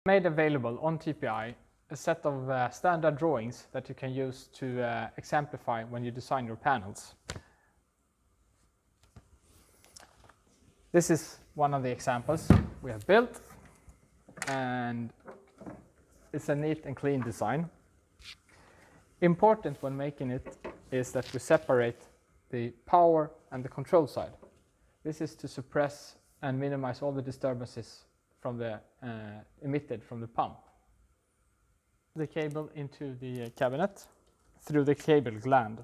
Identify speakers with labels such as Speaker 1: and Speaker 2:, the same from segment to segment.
Speaker 1: Made available on TPI a set of standard drawings that you can use to exemplify when you design your panels. This is one of the examples we have built, and it's a neat and clean design. Important when making it is that we separate the power and the control side. This is to suppress and minimize all the disturbances from the emitted from the pump. The cable into the cabinet through the cable gland.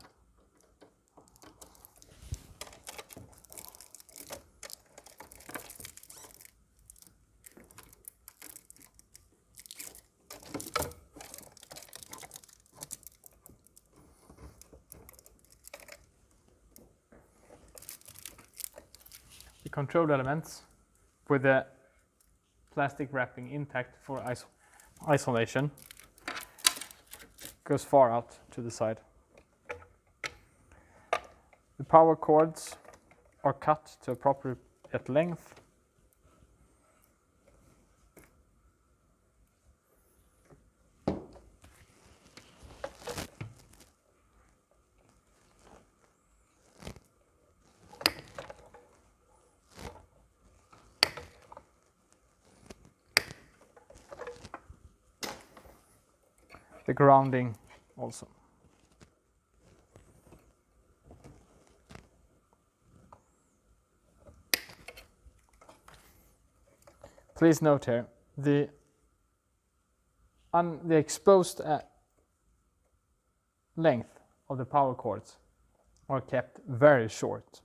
Speaker 1: The control elements with the plastic wrapping intact for isolation goes far out to the side. The power cords are cut to appropriate length. The grounding also. Please note here, the exposed length of the power cords are kept very short.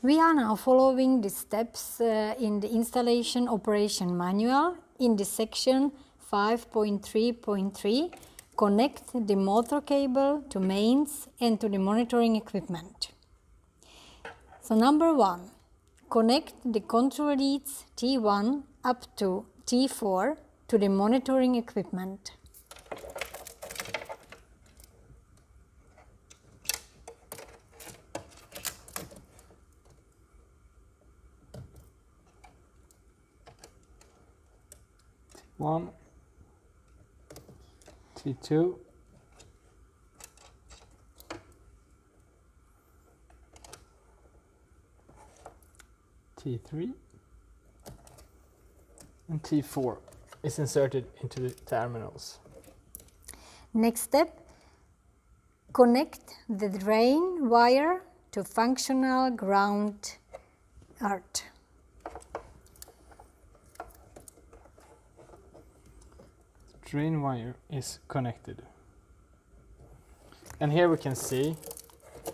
Speaker 2: We are now following the steps in the installation operation manual in the section 5.3.3. Connect the motor cable to mains and to the monitoring equipment. So number 1, connect the control leads T1 up to T4 to the monitoring equipment.
Speaker 1: T1, T2, T3, and T4 is inserted into the terminals.
Speaker 2: Next step, connect the drain wire to functional ground earth.
Speaker 1: Drain wire is connected. And here we can see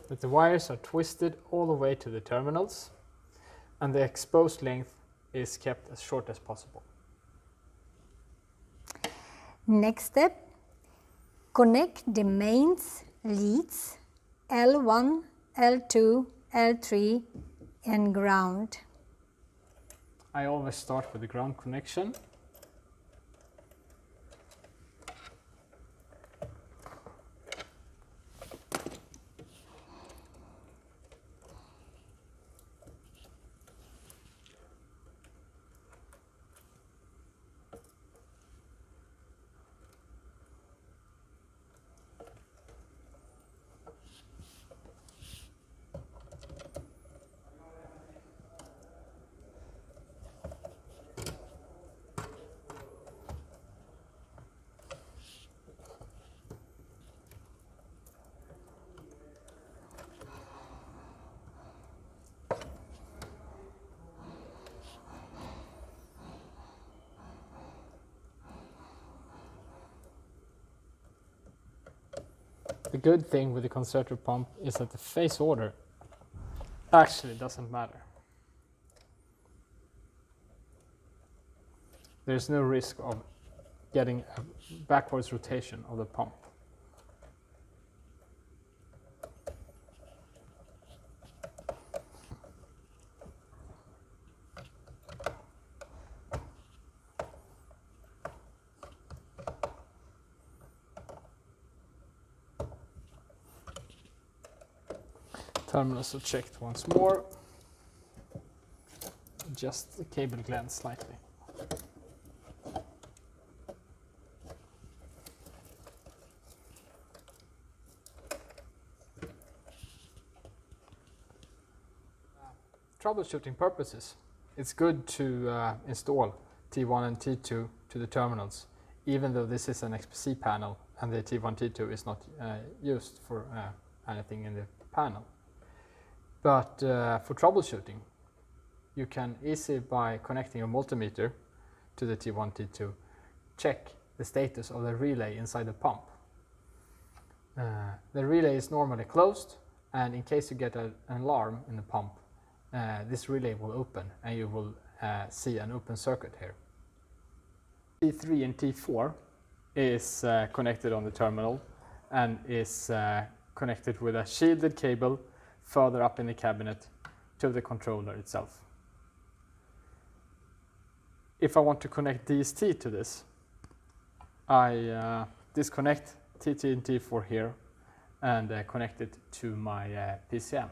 Speaker 1: that the wires are twisted all the way to the terminals, and the exposed length is kept as short as possible.
Speaker 2: Next step, connect the mains leads L1, L2, L3 and ground.
Speaker 1: I always start with the ground connection. The good thing with the concerto pump is that the phase order actually doesn't matter. There's no risk of getting a backwards rotation of the pump. Terminals are checked once more. Adjust the cable gland slightly. Troubleshooting purposes, it's good to install T1 and T2 to the terminals, even though this is an XPC panel and the T1, T2 is not used for anything in the panel. But for troubleshooting, you can easily, by connecting a multimeter to the T1, T2, check the status of the relay inside the pump. The relay is normally closed, and in case you get an alarm in the pump, this relay will open and you will see an open circuit here. T3 and T4 is connected on the terminal and is connected with a shielded cable further up in the cabinet to the controller itself. If I want to connect DST to this, I disconnect T3 and T4 here and connect it to my PCM.